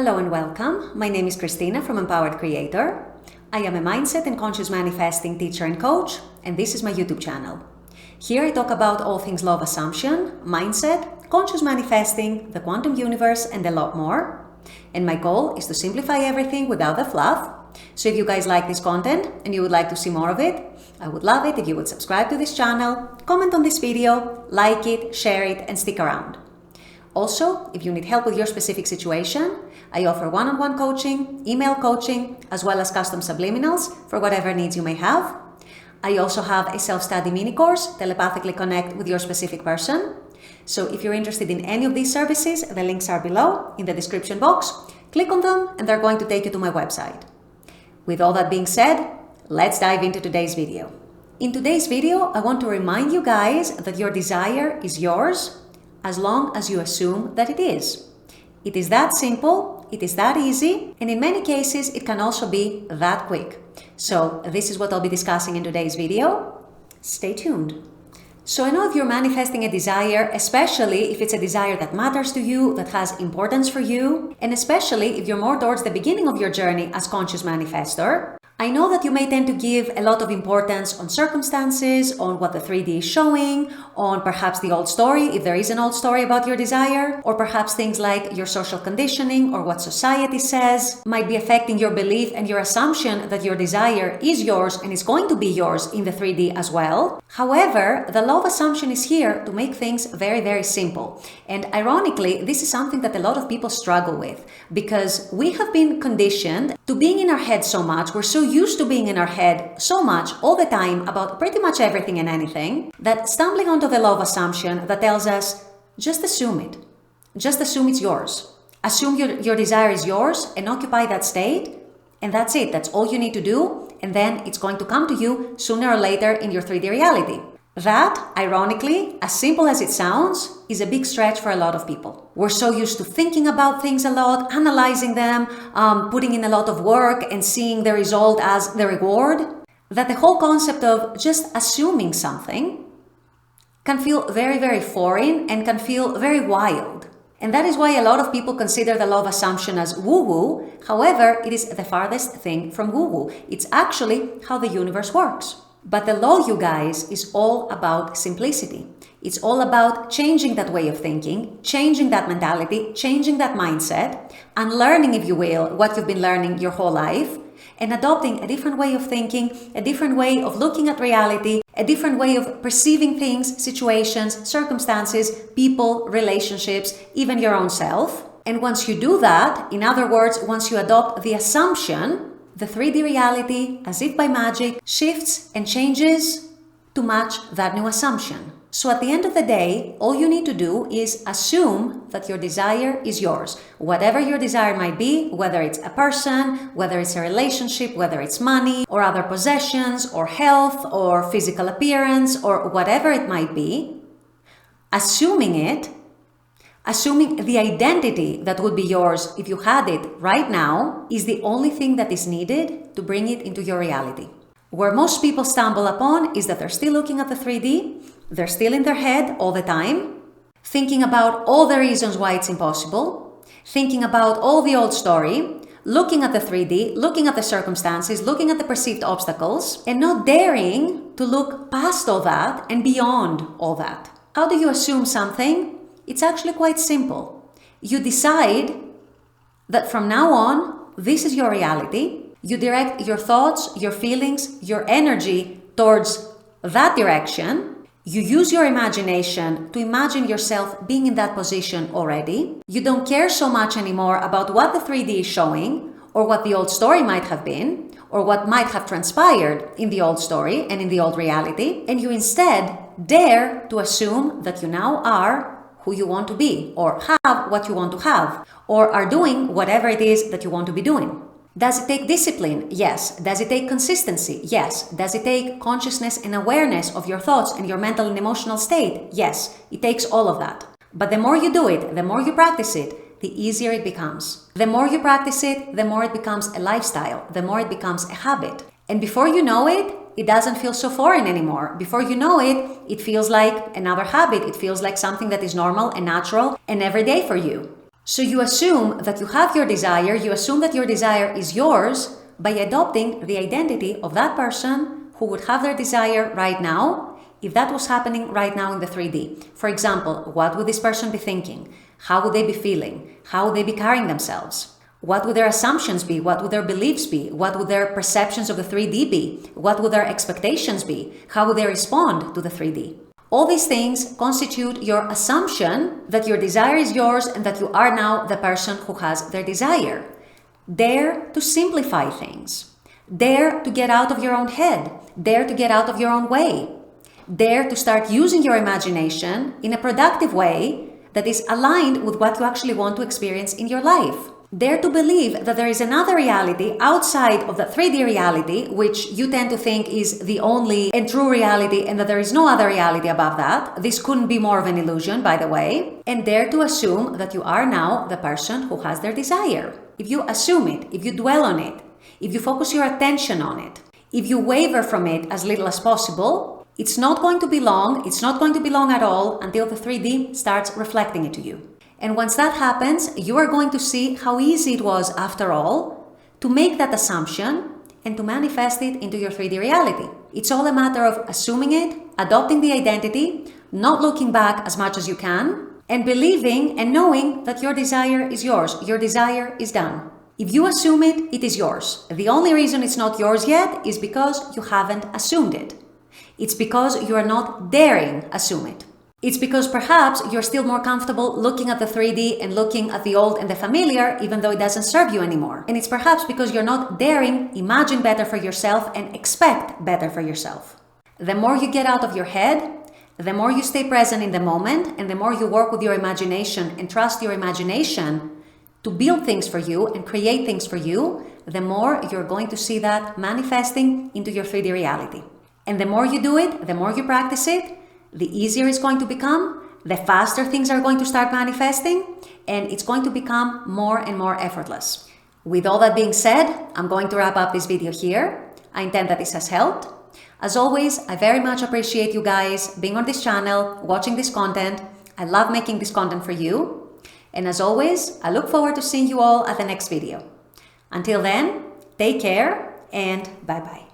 Hello and welcome. My name is Christina from Empowered Creator. I am a mindset and conscious manifesting teacher and coach, and this is my YouTube channel. Here I talk about all things law of assumption, mindset, conscious manifesting, the quantum universe, and a lot more. And my goal is to simplify everything without the fluff. So if you guys like this content and you would like to see more of it, I would love it if you would subscribe to this channel, comment on this video, like it, share it, and stick around. Also, if you need help with your specific situation, I offer one-on-one coaching, email coaching, as well as custom subliminals for whatever needs you may have. I also have a self-study mini course, Telepathically Connect with Your Specific Person. So if you're interested in any of these services, the links are below in the description box. Click on them and they're going to take you to my website. With all that being said, let's dive into today's video. In today's video, I want to remind you guys that your desire is yours as long as you assume that it is. It is that simple, it is that easy, and in many cases, it can also be that quick. So this is what I'll be discussing in today's video. Stay tuned. So I know if you're manifesting a desire, especially if it's a desire that matters to you, that has importance for you, and especially if you're more towards the beginning of your journey as conscious manifestor, I know that you may tend to give a lot of importance on circumstances, on what the 3D is showing, on perhaps the old story, if there is an old story about your desire, or perhaps things like your social conditioning or what society says might be affecting your belief and your assumption that your desire is yours and is going to be yours in the 3D as well. However, the law of assumption is here to make things very, very simple. And ironically, this is something that a lot of people struggle with because we have been conditioned to being in our head so much. We're so used to being in our head so much all the time about pretty much everything and anything that stumbling onto the law of assumption that tells us, just assume it. Just assume it's yours. Assume your desire is yours and occupy that state. And that's it. That's all you need to do. And then it's going to come to you sooner or later in your 3D reality. That, ironically, as simple as it sounds, is a big stretch for a lot of people. We're so used to thinking about things a lot, analyzing them, putting in a lot of work and seeing the result as the reward, that the whole concept of just assuming something can feel very, very foreign and can feel very wild. And that is why a lot of people consider the law of assumption as woo-woo. However, it is the farthest thing from woo-woo. It's actually how the universe works. But the law, you guys, is all about simplicity. It's all about changing that way of thinking, changing that mentality, changing that mindset, unlearning, if you will, what you've been learning your whole life, and adopting a different way of thinking, a different way of looking at reality, a different way of perceiving things, situations, circumstances, people, relationships, even your own self. And once you do that, in other words, once you adopt the assumption, the 3D reality, as if by magic, shifts and changes to match that new assumption. So at the end of the day, all you need to do is assume that your desire is yours. Whatever your desire might be, whether it's a person, whether it's a relationship, whether it's money or other possessions or health or physical appearance or whatever it might be, assuming the identity that would be yours if you had it right now is the only thing that is needed to bring it into your reality. Where most people stumble upon is that they're still looking at the 3D, they're still in their head all the time, thinking about all the reasons why it's impossible, thinking about all the old story, looking at the 3D, looking at the circumstances, looking at the perceived obstacles, and not daring to look past all that and beyond all that. How do you assume something? It's actually quite simple. You decide that from now on, this is your reality. You direct your thoughts, your feelings, your energy towards that direction. You use your imagination to imagine yourself being in that position already. You don't care so much anymore about what the 3D is showing or what the old story might have been or what might have transpired in the old story and in the old reality. And you instead dare to assume that you now are who you want to be, or have what you want to have, or are doing whatever it is that you want to be doing. Does it take discipline? Yes. Does it take consistency? Yes. Does it take consciousness and awareness of your thoughts and your mental and emotional state? Yes. It takes all of that. But the more you do it, the more you practice it, the easier it becomes. The more you practice it, the more it becomes a lifestyle, the more it becomes a habit. And before you know it, it doesn't feel so foreign anymore. Before you know it, it feels like another habit. It feels like something that is normal and natural and everyday for you. So you assume that you have your desire, you assume that your desire is yours by adopting the identity of that person who would have their desire right now, if that was happening right now in the 3D. For example, what would this person be thinking? How would they be feeling? How would they be carrying themselves? What would their assumptions be? What would their beliefs be? What would their perceptions of the 3D be? What would their expectations be? How would they respond to the 3D? All these things constitute your assumption that your desire is yours and that you are now the person who has their desire. Dare to simplify things. Dare to get out of your own head. Dare to get out of your own way. Dare to start using your imagination in a productive way that is aligned with what you actually want to experience in your life. Dare to believe that there is another reality outside of the 3D reality, which you tend to think is the only and true reality, and that there is no other reality above that. This couldn't be more of an illusion, by the way. And dare to assume that you are now the person who has their desire. If you assume it, if you dwell on it, if you focus your attention on it, if you waver from it as little as possible, it's not going to be long, it's not going to be long at all until the 3D starts reflecting it to you. And once that happens, you are going to see how easy it was, after all, to make that assumption and to manifest it into your 3D reality. It's all a matter of assuming it, adopting the identity, not looking back as much as you can, and believing and knowing that your desire is yours. Your desire is done. If you assume it, it is yours. The only reason it's not yours yet is because you haven't assumed it. It's because you are not daring assume it. It's because perhaps you're still more comfortable looking at the 3D and looking at the old and the familiar, even though it doesn't serve you anymore. And it's perhaps because you're not daring imagine better for yourself and expect better for yourself. The more you get out of your head, the more you stay present in the moment, and the more you work with your imagination and trust your imagination to build things for you and create things for you, the more you're going to see that manifesting into your 3D reality. And the more you do it, the more you practice it, the easier it's going to become, the faster things are going to start manifesting, and it's going to become more and more effortless. With all that being said, I'm going to wrap up this video here. I intend that this has helped. As always, I very much appreciate you guys being on this channel, watching this content. I love making this content for you. And as always, I look forward to seeing you all at the next video. Until then, take care and bye-bye.